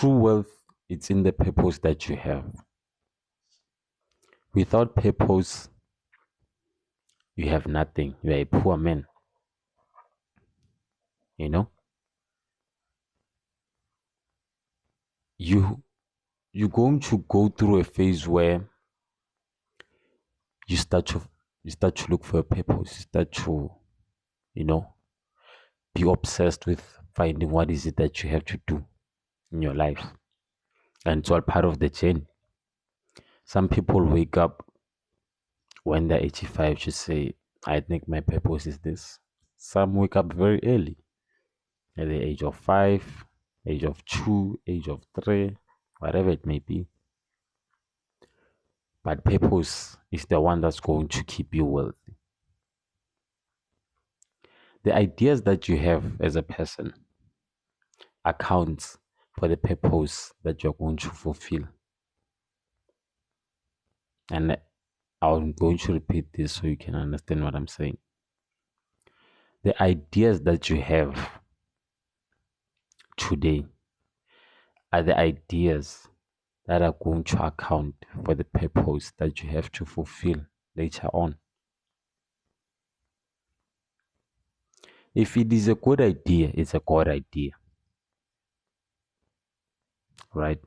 true wealth, it's in the purpose that you have. Without purpose, you have nothing. You are a poor man. You know, you you're going to go through a phase where you start to you start to look for a purpose. You start to, you know, be obsessed with finding what is it that you have to do in your life, and it's all part of the journey. Some people wake up when they're 85 to say, "I think my purpose is this." Some wake up very early, at the age of 5, age of 2, age of 3, whatever it may be. But purpose is the one that's going to keep you wealthy. The ideas that you have as a person accounts for the purpose that you're going to fulfill. And I'm going to repeat this so you can understand what I'm saying. The ideas that you have today are the ideas that are going to account for the purpose that you have to fulfill later on. If it is a good idea, it's a good idea, right?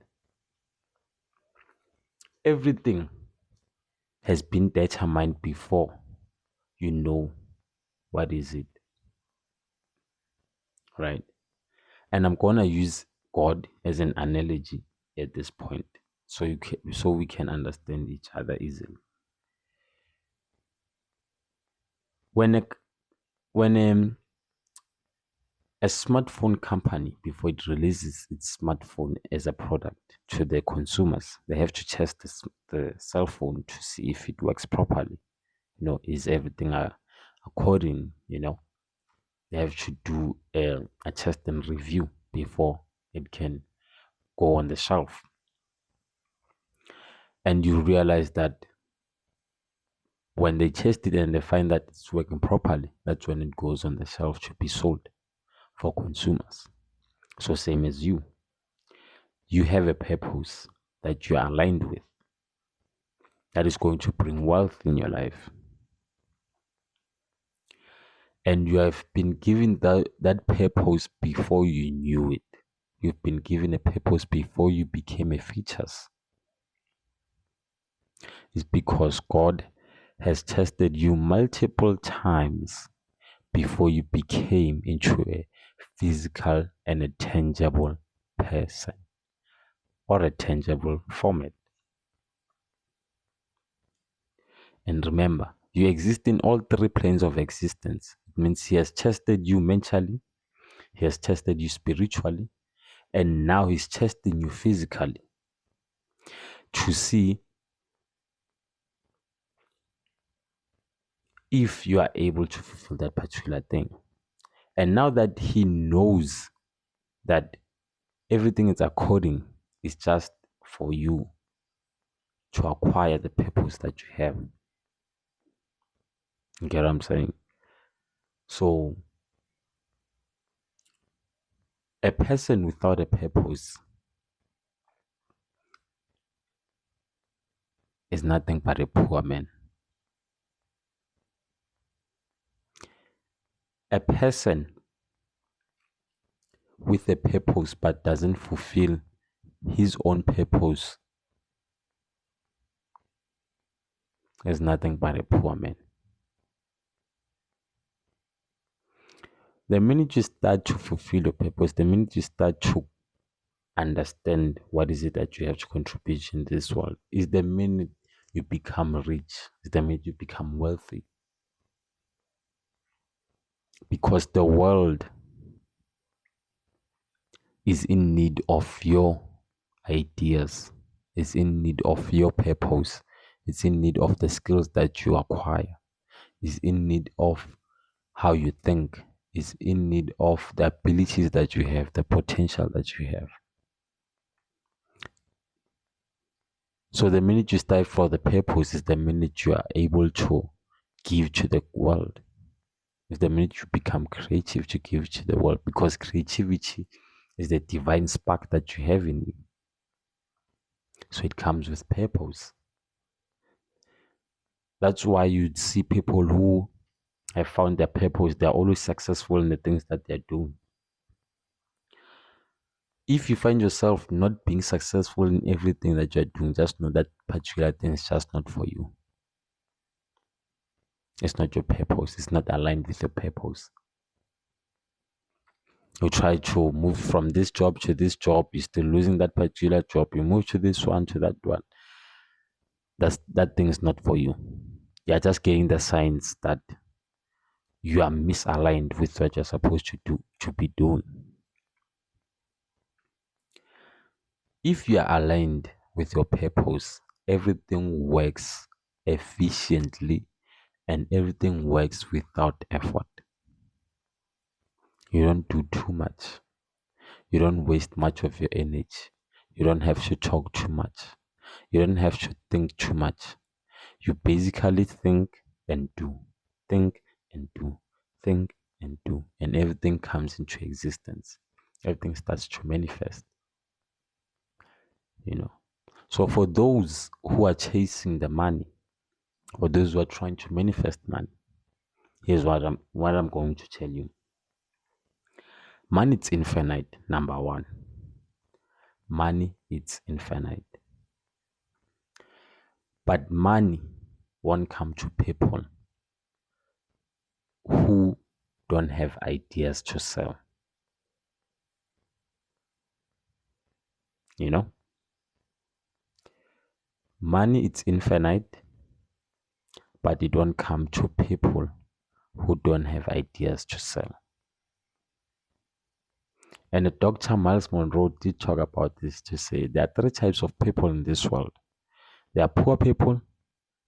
Everything has been determined before you know what is it, right? And I'm gonna use God as an analogy at this point, so we can understand each other easily. When a smartphone company, before it releases its smartphone as a product to the consumers, they have to test the cell phone to see if it works properly. Is everything according, they have to do a test and review before it can go on the shelf. And you realize that when they test it and they find that it's working properly, that's when it goes on the shelf to be sold for consumers. So same as you have a purpose that you are aligned with that is going to bring wealth in your life. And you have been given that purpose before you knew it. You've been given a purpose before you became a fetus. It's because God has tested you multiple times before you became into a physical and a tangible person or a tangible format. And remember, you exist in all three planes of existence. It means He has tested you mentally, He has tested you spiritually, and now He's testing you physically to see if you are able to fulfill that particular thing. And now that He knows that everything is according, it's just for you to acquire the purpose that you have. You get what I'm saying? So, a person without a purpose is nothing but a poor man. A person with a purpose but doesn't fulfill his own purpose is nothing but a poor man. The minute you start to fulfill your purpose, the minute you start to understand what is it that you have to contribute in this world, is the minute you become rich, is the minute you become wealthy. Because the world is in need of your ideas, is in need of your purpose, is in need of the skills that you acquire, is in need of how you think, is in need of the abilities that you have, the potential that you have. So the minute you strive for the purpose is the minute you are able to give to the world. It's the minute you become creative to give to the world, because creativity It's the divine spark that you have in you. So it comes with purpose. That's why you'd see people who have found their purpose, they're always successful in the things that they're doing. If you find yourself not being successful in everything that you're doing, just know that particular thing is just not for you. It's not your purpose. It's not aligned with your purpose. You try to move from this job to this job, you're still losing that particular job. You move to this one to that one. That thing is not for you. You're just getting the signs that you are misaligned with what you're supposed to be doing. If you are aligned with your purpose, everything works efficiently and everything works without effort. You don't do too much. You don't waste much of your energy. You don't have to talk too much. You don't have to think too much. You basically think and do, think and do, think and do, and everything comes into existence. Everything starts to manifest, you know. So for those who are chasing the money, or those who are trying to manifest money, here's what I'm going to tell you. Money is infinite, number one. Money is infinite. But money won't come to people who don't have ideas to sell. You know? Money is infinite, but it won't come to people who don't have ideas to sell. And Dr. Miles Monroe did talk about this to say there are three types of people in this world. There are poor people,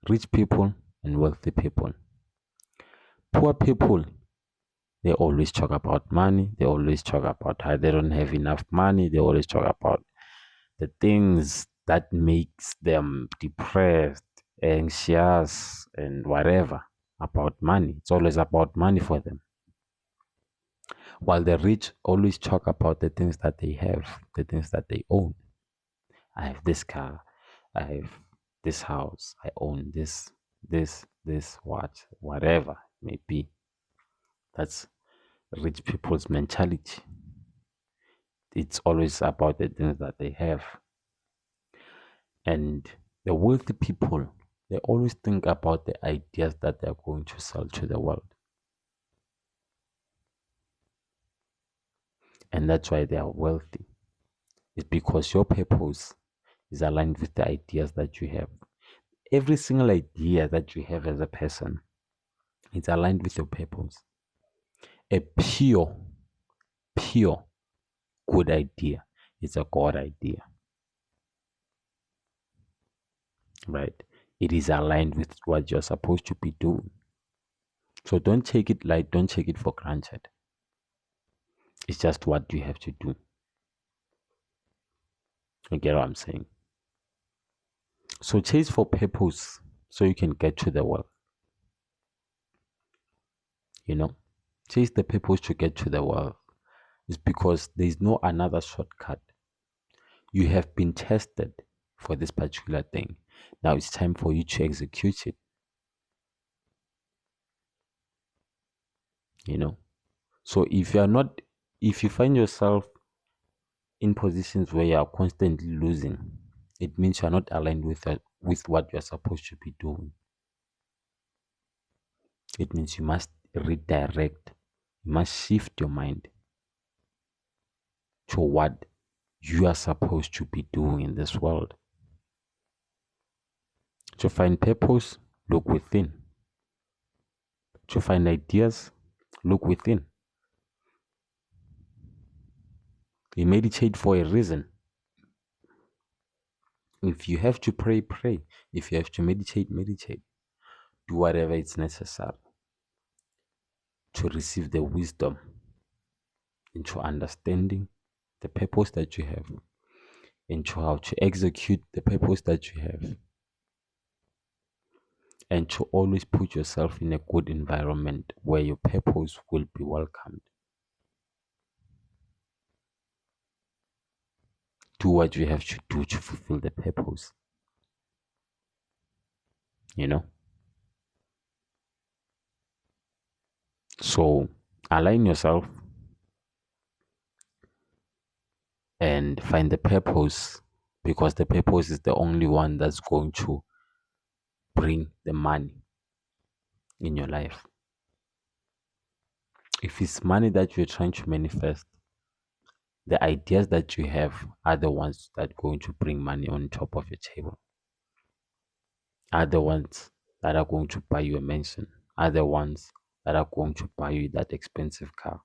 rich people, and wealthy people. Poor people, they always talk about money. They always talk about how they don't have enough money. They always talk about the things that makes them depressed, anxious, and whatever about money. It's always about money for them. While the rich always talk about the things that they have, the things that they own. I have this car, I have this house, I own this watch, whatever it may be. That's rich people's mentality. It's always about the things that they have. And the wealthy people, they always think about the ideas that they're going to sell to the world. And that's why they are wealthy. It's because your purpose is aligned with the ideas that you have. Every single idea that you have as a person, it's aligned with your purpose. A pure good idea is a God idea. Right? It is aligned with what you're supposed to be doing. So don't take it light, don't take it for granted. It's just what you have to do. You get what I'm saying? So chase for purpose so you can get to the wealth. You know? Chase the purpose to get to the wealth. It's because there is no another shortcut. You have been tested for this particular thing. Now it's time for you to execute it. You know? So if you find yourself in positions where you are constantly losing, it means you are not aligned with what you are supposed to be doing. It means you must redirect, you must shift your mind to what you are supposed to be doing in this world. To find purpose, look within. To find ideas, look within. You meditate for a reason. If you have to pray, pray. If you have to meditate, meditate. Do whatever is necessary to receive the wisdom into understanding the purpose that you have, into how to execute the purpose that you have, and to always put yourself in a good environment where your purpose will be welcomed. do what you have to do to fulfill the purpose. You know? So align yourself and find the purpose, because the purpose is the only one that's going to bring the money in your life. If it's money that you're trying to manifest, the ideas that you have are the ones that are going to bring money on top of your table, are the ones that are going to buy you a mansion, are the ones that are going to buy you that expensive car.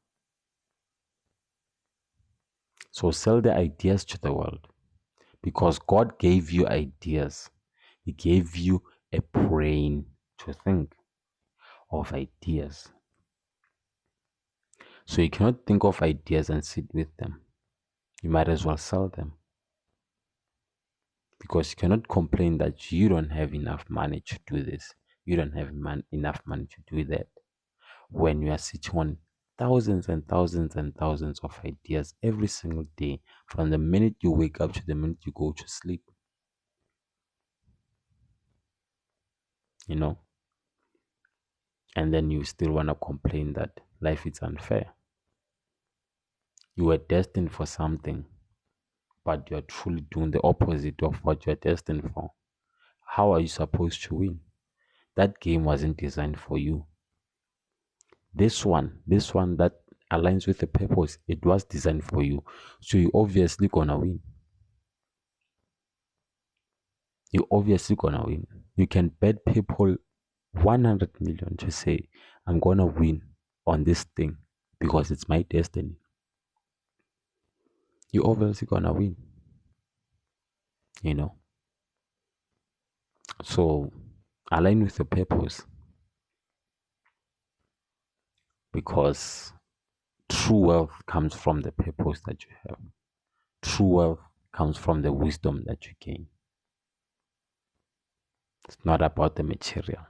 So sell the ideas to the world, because God gave you ideas. He gave you a brain to think of ideas. So you cannot think of ideas and sit with them. You might as well sell them, because you cannot complain that you don't have enough money to do this. You don't have enough money to do that, when you are sitting on thousands and thousands and thousands of ideas every single day, from the minute you wake up to the minute you go to sleep. You know? And then you still want to complain that life is unfair. You were destined for something, but you're truly doing the opposite of what you're destined for. How are you supposed to win? That game wasn't designed for you. This one that aligns with the purpose, it was designed for you. So you're obviously gonna win. You're obviously gonna win. You can bet people 100 million to say, I'm gonna win on this thing because it's my destiny. You're obviously gonna win. You know? So align with the purpose, because true wealth comes from the purpose that you have. True wealth comes from the wisdom that you gain. It's not about the material.